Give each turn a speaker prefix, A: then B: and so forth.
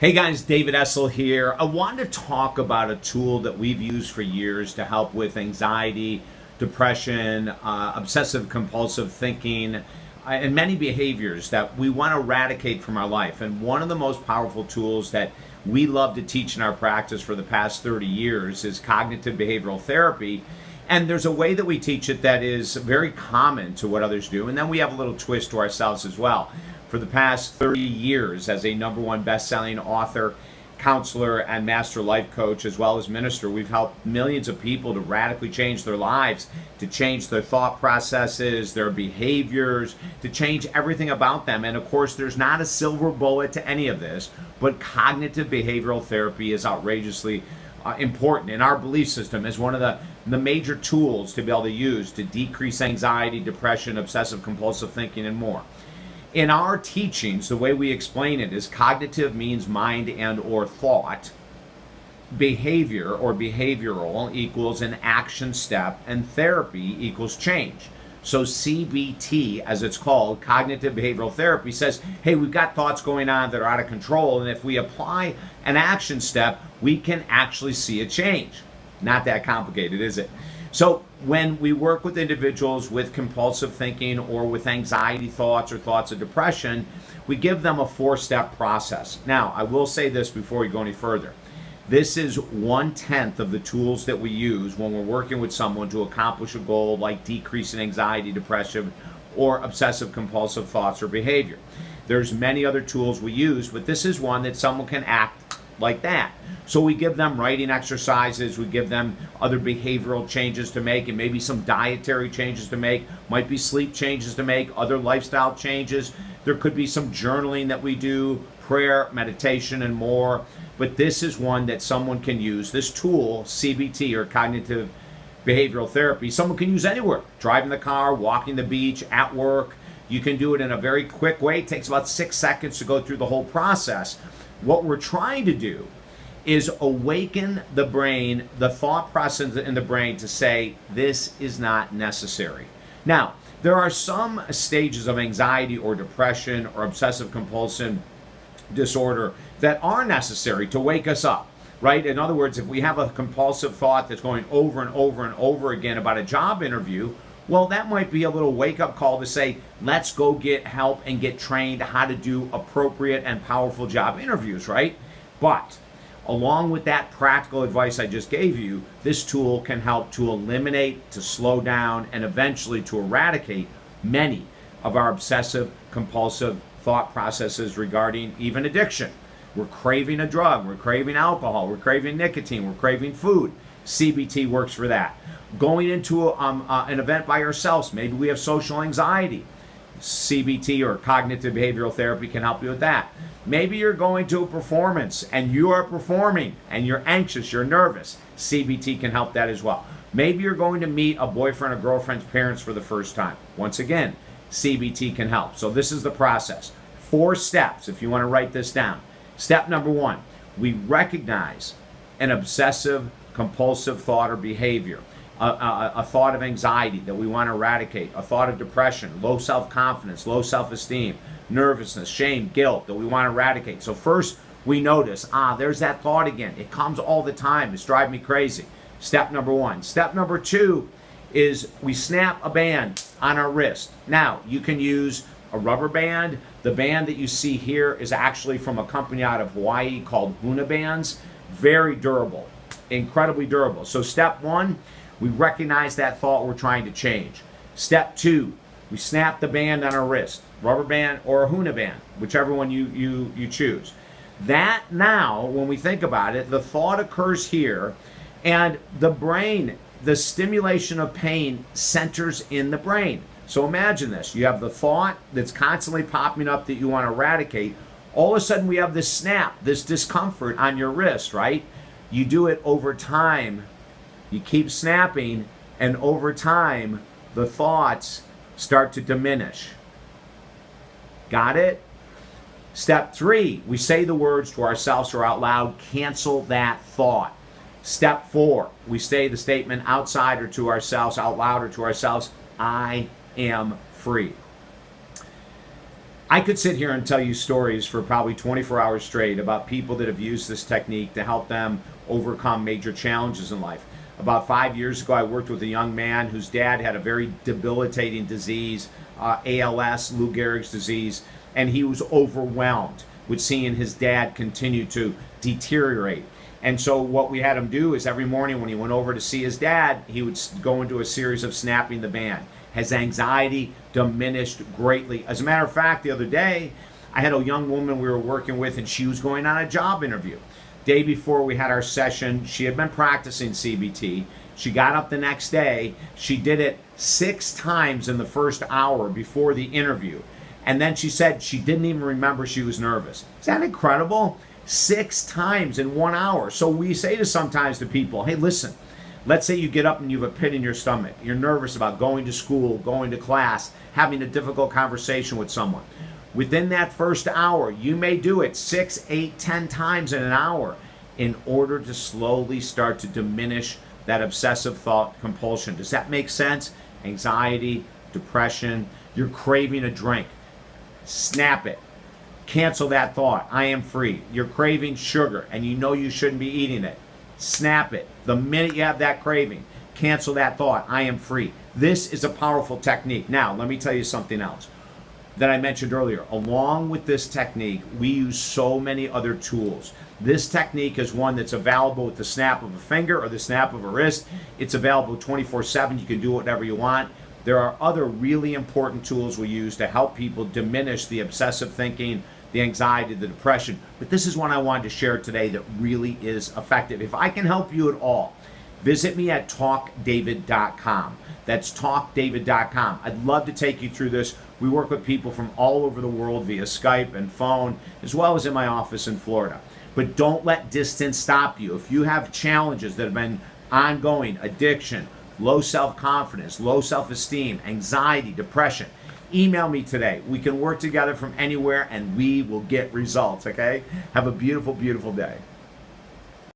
A: Hey guys, David Essel here. I wanted to talk about a tool that we've used for years to help with anxiety, depression, obsessive compulsive thinking, and many behaviors that we want to eradicate from our life. And one of the most powerful tools that we love to teach in our practice for the past 30 years is cognitive behavioral therapy. And there's a way that we teach it that is very common to what others do. And then we have a little twist to ourselves as well. For the past 30 years, as a #1 best-selling author, counselor, and master life coach, as well as minister, we've helped millions of people to radically change their lives, to change their thought processes, their behaviors, to change everything about them. And of course, there's not a silver bullet to any of this, but cognitive behavioral therapy is outrageously important in our belief system as one of the major tools to be able to use to decrease anxiety, depression, obsessive compulsive thinking, and more. In our teachings, the way we explain it is cognitive means mind and or thought. Behavior or behavioral equals an action step, and therapy equals change. So CBT, as it's called, cognitive behavioral therapy, says, hey, we've got thoughts going on that are out of control, and if we apply an action step, we can actually see a change. Not that complicated, is it? So when we work with individuals with compulsive thinking or with anxiety thoughts or thoughts of depression, we give them a 4-step process. Now, I will say this before we go any further. This is 1/10 of the tools that we use when we're working with someone to accomplish a goal like decreasing anxiety, depression, or obsessive compulsive thoughts or behavior. There's many other tools we use, but this is one that someone can act like that. So we give them writing exercises, we give them other behavioral changes to make, and maybe some dietary changes to make, might be sleep changes to make, other lifestyle changes. There could be some journaling that we do, prayer, meditation, and more. But this is one that someone can use. This tool, CBT or cognitive behavioral therapy, someone can use anywhere. Driving the car, walking the beach, at work. You can do it in a very quick way. It takes about 6 seconds to go through the whole process. What we're trying to do is awaken the brain, the thought process in the brain to say, this is not necessary. Now, there are some stages of anxiety or depression or obsessive compulsive disorder that are necessary to wake us up, right? In other words, if we have a compulsive thought that's going over and over and over again about a job interview, well, that might be a little wake-up call to say, let's go get help and get trained how to do appropriate and powerful job interviews, right? But along with that practical advice I just gave you, this tool can help to eliminate, to slow down, and eventually to eradicate many of our obsessive compulsive thought processes regarding even addiction. We're craving a drug, we're craving alcohol, we're craving nicotine, we're craving food. CBT works for that. Going into an event by ourselves, maybe we have social anxiety. CBT or cognitive behavioral therapy can help you with that. Maybe you're going to a performance and you are performing and you're anxious, you're nervous. CBT can help that as well. Maybe you're going to meet a boyfriend or girlfriend's parents for the first time. Once again, CBT can help. So this is the process. 4 steps if you want to write this down. Step number 1, we recognize an obsessive compulsive thought or behavior. A thought of anxiety that we want to eradicate, a thought of depression, low self-confidence, low self-esteem, nervousness, shame, guilt that we want to eradicate. So first we notice, there's that thought again. It comes all the time. It's driving me crazy. Step number 1. Step number 2 is we snap a band on our wrist. Now, you can use a rubber band. The band that you see here is actually from a company out of Hawaii called Huna Bands. Very durable, incredibly durable. So step 1, we recognize that thought we're trying to change. Step 2, we snap the band on our wrist, rubber band or a Huna band, whichever one you choose. That now, when we think about it, the thought occurs here, and the brain, the stimulation of pain centers in the brain. So imagine this. You have the thought that's constantly popping up that you want to eradicate. All of a sudden we have this snap, this discomfort on your wrist, right? You do it over time. You keep snapping, and over time, the thoughts start to diminish. Got it? Step 3, we say the words to ourselves or out loud, cancel that thought. Step 4, we say the statement outside or to ourselves, out loud or to ourselves, I am free. I could sit here and tell you stories for probably 24 hours straight about people that have used this technique to help them overcome major challenges in life. About 5 years ago, I worked with a young man whose dad had a very debilitating disease, ALS, Lou Gehrig's disease, and he was overwhelmed with seeing his dad continue to deteriorate. And so what we had him do is every morning when he went over to see his dad, he would go into a series of snapping the band. His anxiety diminished greatly. As a matter of fact, the other day, I had a young woman we were working with, and she was going on a job interview. Day before we had our session, she had been practicing CBT. She got up the next day. She did it 6 times in the first hour before the interview. And then she said she didn't even remember she was nervous. Is that incredible? 6 times in 1 hour. So we say to sometimes to people, hey, listen, let's say you get up and you have a pit in your stomach. You're nervous about going to school, going to class, having a difficult conversation with someone. Within that first hour, you may do it 6, 8, 10 times in an hour in order to slowly start to diminish that obsessive thought compulsion. Does that make sense? Anxiety, depression, you're craving a drink. Snap it. Cancel that thought. I am free. You're craving sugar and you know you shouldn't be eating it. Snap it. The minute you have that craving, cancel that thought. I am free. This is a powerful technique. Now, let me tell you something else that I mentioned earlier. Along with this technique, we use so many other tools. This technique is one that's available with the snap of a finger or the snap of a wrist. It's available 24/7. You can do whatever you want. There are other really important tools we use to help people diminish the obsessive thinking, the anxiety, the depression. But this is one I wanted to share today that really is effective. If I can help you at all, visit me at talkdavid.com. That's talkdavid.com. I'd love to take you through this. We work with people from all over the world via Skype and phone, as well as in my office in Florida. But don't let distance stop you. If you have challenges that have been ongoing, addiction, low self-confidence, low self-esteem, anxiety, depression, email me today. We can work together from anywhere and we will get results, okay? Have a beautiful, beautiful day.